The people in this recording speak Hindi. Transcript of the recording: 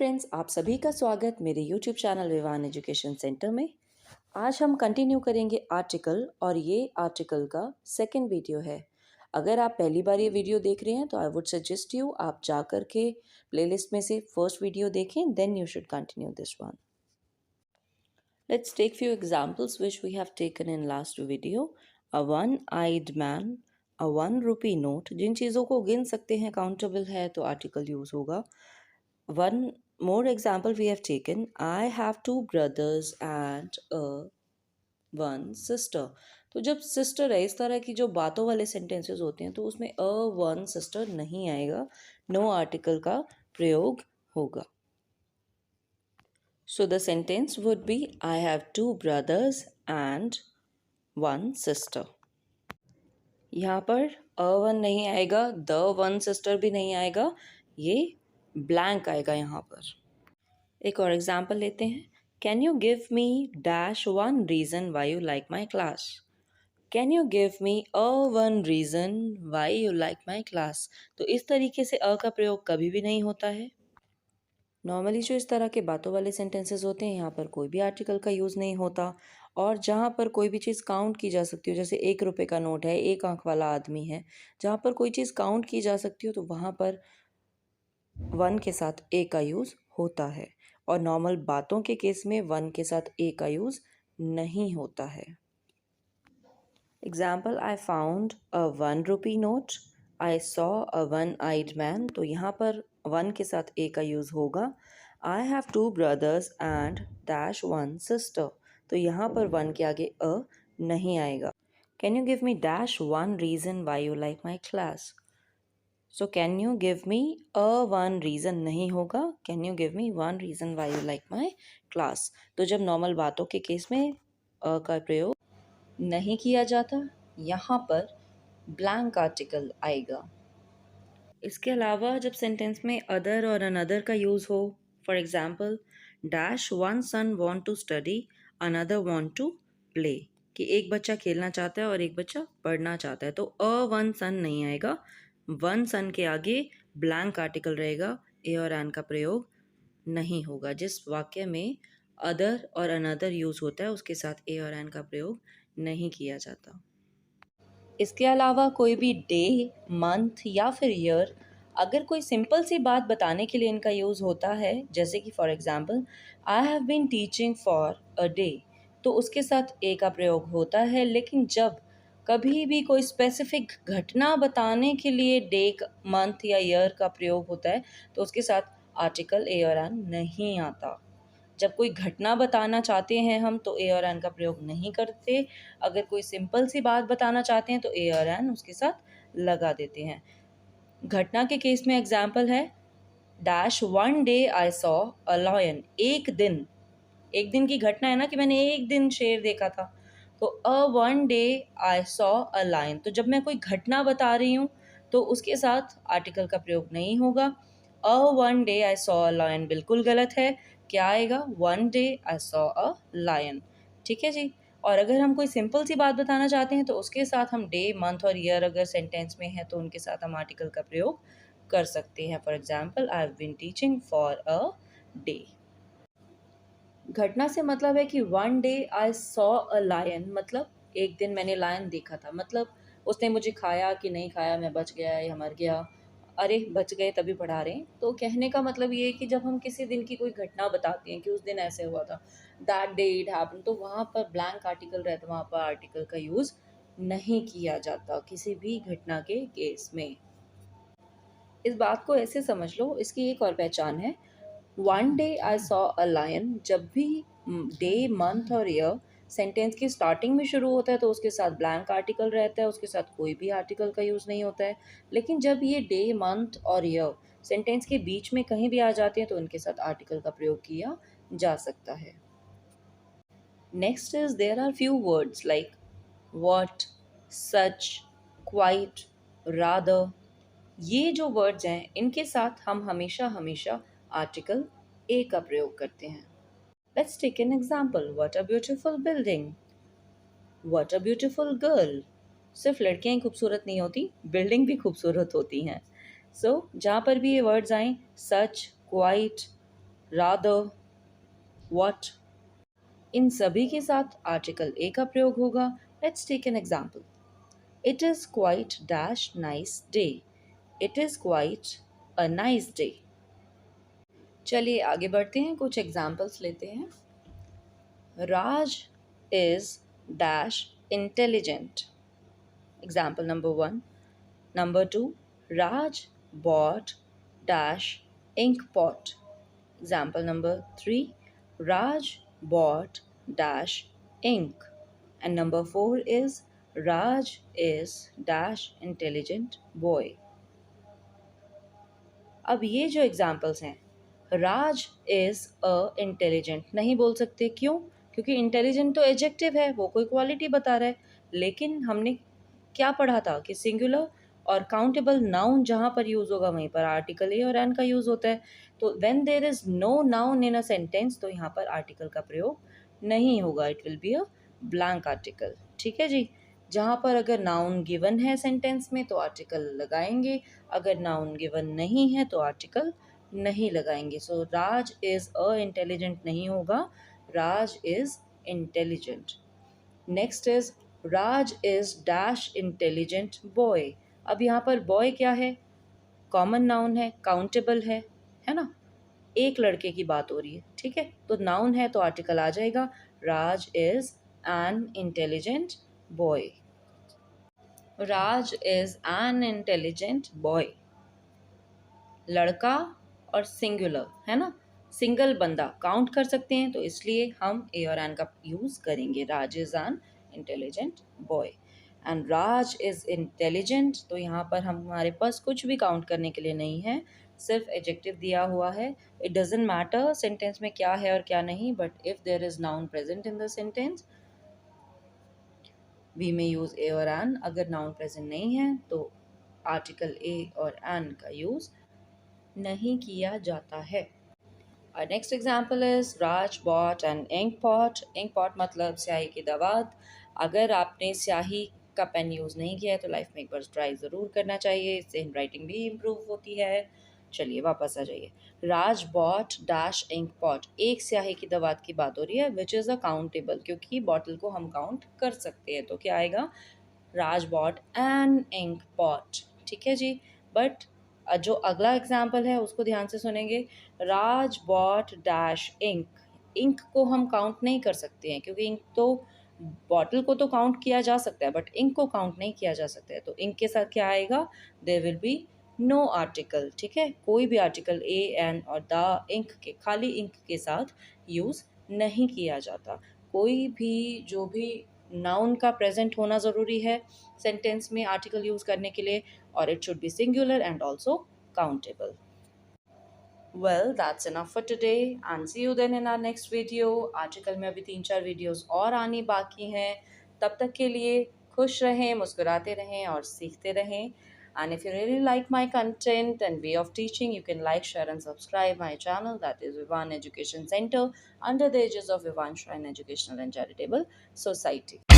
फ्रेंड्स, आप सभी का स्वागत मेरे YouTube channel Vivaan education centre में। आज हम कंटिन्यू करेंगे आर्टिकल और ये आर्टिकल का सेकंड वीडियो है। अगर आप पहली बार ये वीडियो देख रहे हैं तो आई वुड सजेस्ट यू आप जा कर के प्लेलिस्ट में से फर्स्ट वीडियो देखें, then you should continue this one. Let's take few examples which we have taken in last video. A one eyed man, a 1 rupee note. जिन चीज़ों को गिन सकते हैं, काउंटेबल है, तो आर्टिकल यूज होगा। One more example we have taken. I have 2 brothers and a 1 sister. तो जब सिस्टर है, इस तरह की जो बातों वाले सेंटेंसेस होते हैं, तो उसमें a 1 सिस्टर नहीं आएगा, नो आर्टिकल का प्रयोग होगा। So the sentence would be I have 2 brothers and 1 sister. यहाँ पर a 1 नहीं आएगा, the 1 sister भी नहीं आएगा, ये ब्लैंक आएगा यहाँ पर। एक और एग्जाम्पल लेते हैं। Can you give me dash 1 reason why you like my class. Can you give me a 1 reason why you like my class. तो इस तरीके से अ का प्रयोग कभी भी नहीं होता है। नॉर्मली जो इस तरह के बातों वाले सेंटेंसेस होते हैं, यहाँ पर कोई भी आर्टिकल का यूज़ नहीं होता। और जहाँ पर कोई भी चीज़ काउंट की जा सकती हो, जैसे 1 रुपये का नोट है, 1 आंख वाला आदमी है, जहाँ पर कोई चीज़ काउंट की जा सकती हो, तो वहाँ पर 1 के साथ ए का यूज़ होता है। और नॉर्मल बातों के केस में 1 के साथ ए का यूज़ नहीं होता है। Example, I found a 1 rupee note, I saw a 1 eyed man. तो यहाँ पर 1 के साथ ए का यूज़ होगा। I have 2 brothers and dash 1 sister. तो यहाँ पर 1 के आगे अ नहीं आएगा। Can you give me dash 1 reason why you like my class. So can you give me a 1 reason नहीं होगा, can you give me 1 reason why you like my class. तो जब नॉर्मल बातों के केस में अ का प्रयोग नहीं किया जाता, यहाँ पर ब्लैंक आर्टिकल आएगा। इसके अलावा जब सेंटेंस में अदर और अनदर का यूज़ हो, for example, dash 1 son want to study, another want to play. कि एक बच्चा खेलना चाहता है और एक बच्चा पढ़ना चाहता है, तो अ 1 सन नहीं आएगा, 1 सन के आगे ब्लैंक आर्टिकल रहेगा, ए और एन का प्रयोग नहीं होगा। जिस वाक्य में अदर और अनदर यूज़ होता है, उसके साथ ए और एन का प्रयोग नहीं किया जाता। इसके अलावा कोई भी डे, मंथ या फिर ईयर, अगर कोई सिंपल सी बात बताने के लिए इनका यूज़ होता है, जैसे कि for example, I have been teaching for a day, तो उसके साथ ए का प्रयोग होता है। लेकिन जब कभी भी कोई स्पेसिफिक घटना बताने के लिए डे, मंथ या ईयर का प्रयोग होता है, तो उसके साथ आर्टिकल ए और एन नहीं आता। जब कोई घटना बताना चाहते हैं हम, तो ए और एन का प्रयोग नहीं करते। अगर कोई सिंपल सी बात बताना चाहते हैं, तो ए और एन उसके साथ लगा देते हैं। घटना के केस में एग्जाम्पल है, dash 1 day I saw a lion. एक दिन की घटना है ना, कि मैंने एक दिन शेर देखा था। तो a 1 day I saw a lion. तो जब मैं कोई घटना बता रही हूँ, तो उसके साथ आर्टिकल का प्रयोग नहीं होगा। A 1 day I saw a lion बिल्कुल गलत है। क्या आएगा? 1 day I saw a lion. ठीक है जी। और अगर हम कोई सिंपल सी बात बताना चाहते हैं, तो उसके साथ हम डे, मंथ और ईयर अगर सेंटेंस में है, तो उनके साथ हम आर्टिकल का प्रयोग कर सकते हैं। For example, I have been teaching for a day. घटना से मतलब है कि 1 day I saw a lion, मतलब एक दिन मैंने लायन देखा था। मतलब उसने मुझे खाया कि नहीं खाया, मैं बच गया या मर गया। अरे बच गए तभी पढ़ा रहे हैं। तो कहने का मतलब ये है कि जब हम किसी दिन की कोई घटना बताते हैं कि उस दिन ऐसे हुआ था, दैट डे इट हैपन, तो वहाँ पर ब्लैंक आर्टिकल रहता है, वहाँ पर आर्टिकल का यूज़ नहीं किया जाता किसी भी घटना के केस में। इस बात को ऐसे समझ लो, इसकी एक और पहचान है। 1 day I saw a lion, जब भी डे, मंथ और ईयर सेंटेंस की स्टार्टिंग में शुरू होता है, तो उसके साथ ब्लैंक आर्टिकल रहता है, उसके साथ कोई भी आर्टिकल का यूज़ नहीं होता है। लेकिन जब ये डे, मंथ और ईयर सेंटेंस के बीच में कहीं भी आ जाते हैं, तो उनके साथ आर्टिकल का प्रयोग किया जा सकता है। Next is, there are few words like what, such, quite, rather. ये जो वर्ड्स हैं, इनके साथ हम हमेशा हमेशा आर्टिकल ए का प्रयोग करते हैं। Let's take an example, what a beautiful building, what a beautiful girl. सिर्फ लड़कियां ही खूबसूरत नहीं होती, बिल्डिंग भी खूबसूरत होती हैं। सो जहाँ पर भी ये वर्ड्स आएँ, सच, क्वाइट, rather, what, इन सभी के साथ आर्टिकल ए का प्रयोग होगा। Let's take an example. It is quite dash nice day. It is quite a nice day. चलिए आगे बढ़ते हैं, कुछ एग्जाम्पल्स लेते हैं। Raj is dash intelligent. Example number 1. Number 2, Raj bought dash ink pot. Example number 3, Raj bought dash ink. And number 4 is Raj is dash intelligent boy. अब ये जो एग्जाम्पल्स हैं, राज इज़ अ इंटेलिजेंट नहीं बोल सकते, क्यों? क्योंकि इंटेलिजेंट तो एडजेक्टिव है, वो कोई क्वालिटी बता रहा है। लेकिन हमने क्या पढ़ा था कि सिंगुलर और काउंटेबल नाउन जहाँ पर यूज़ होगा वहीं पर आर्टिकल ए और एन का यूज़ होता है। तो when there is no noun in a sentence, तो यहाँ पर आर्टिकल का प्रयोग नहीं होगा। It will be a blank article. ठीक है जी। जहाँ पर अगर नाउन गिवन है सेंटेंस में तो आर्टिकल लगाएंगे, अगर नाउन गिवन नहीं है तो आर्टिकल नहीं लगाएंगे। सो राज इज़ अ इंटेलिजेंट नहीं होगा, Raj is intelligent. Next is Raj is dash intelligent boy. अब यहाँ पर बॉय क्या है? कॉमन नाउन है, काउंटेबल है ना? एक लड़के की बात हो रही है, ठीक है? तो नाउन है तो आर्टिकल आ जाएगा, Raj is an intelligent boy. Raj is an intelligent boy. लड़का और सिंगुलर है ना, सिंगल बंदा काउंट कर सकते हैं, तो इसलिए हम ए और एन का यूज़ करेंगे। Raj is an intelligent boy and Raj is intelligent. तो यहाँ पर हमारे पास कुछ भी काउंट करने के लिए नहीं है, सिर्फ एडजेक्टिव दिया हुआ है। इट डजेंट मैटर सेंटेंस में क्या है और क्या नहीं, but if there is noun present in the sentence we may use a और एन। अगर नाउन प्रेजेंट नहीं है तो आर्टिकल ए और एन का यूज़ नहीं किया जाता है। Our next example is Raj bought an ink pot. Ink pot मतलब स्याही की दवात। अगर आपने स्याही का पेन यूज़ नहीं किया है तो लाइफ में एक बार ट्राई ज़रूर करना चाहिए, इससे हैंड राइटिंग भी इम्प्रूव होती है। चलिए वापस आ जाइए। राज बॉट डैश इंक पॉट, एक स्याही की दवात की बात हो रही है, विच इज़ अ काउंटेबल, क्योंकि बॉटल को हम काउंट कर सकते हैं। तो क्या आएगा? राज बॉट एन इंक पॉट। ठीक है जी। बट जो अगला एग्जाम्पल है उसको ध्यान से सुनेंगे। राज बॉट डैश इंक। इंक को हम काउंट नहीं कर सकते हैं, क्योंकि इंक तो बॉटल को तो काउंट किया जा सकता है बट इंक को काउंट नहीं किया जा सकता है। तो इंक के साथ क्या आएगा? There will be no article. ठीक है, कोई भी आर्टिकल ए एन और द इंक के, खाली इंक के साथ यूज़ नहीं किया जाता। कोई भी जो भी नाउन का प्रेजेंट होना ज़रूरी है सेंटेंस में आर्टिकल यूज़ करने के लिए, और it should be singular and also countable. Well, that's enough for today and see you then in our next video. Article में अभी 3-4 वीडियोस और आनी बाकी हैं। तब तक के लिए खुश रहें, मुस्कुराते रहें और सीखते रहें। And if you really like my content and way of teaching, you can like, share and subscribe my channel, that is Vivan Education Center, under the aegis of Vivan Shrine Educational and Charitable Society.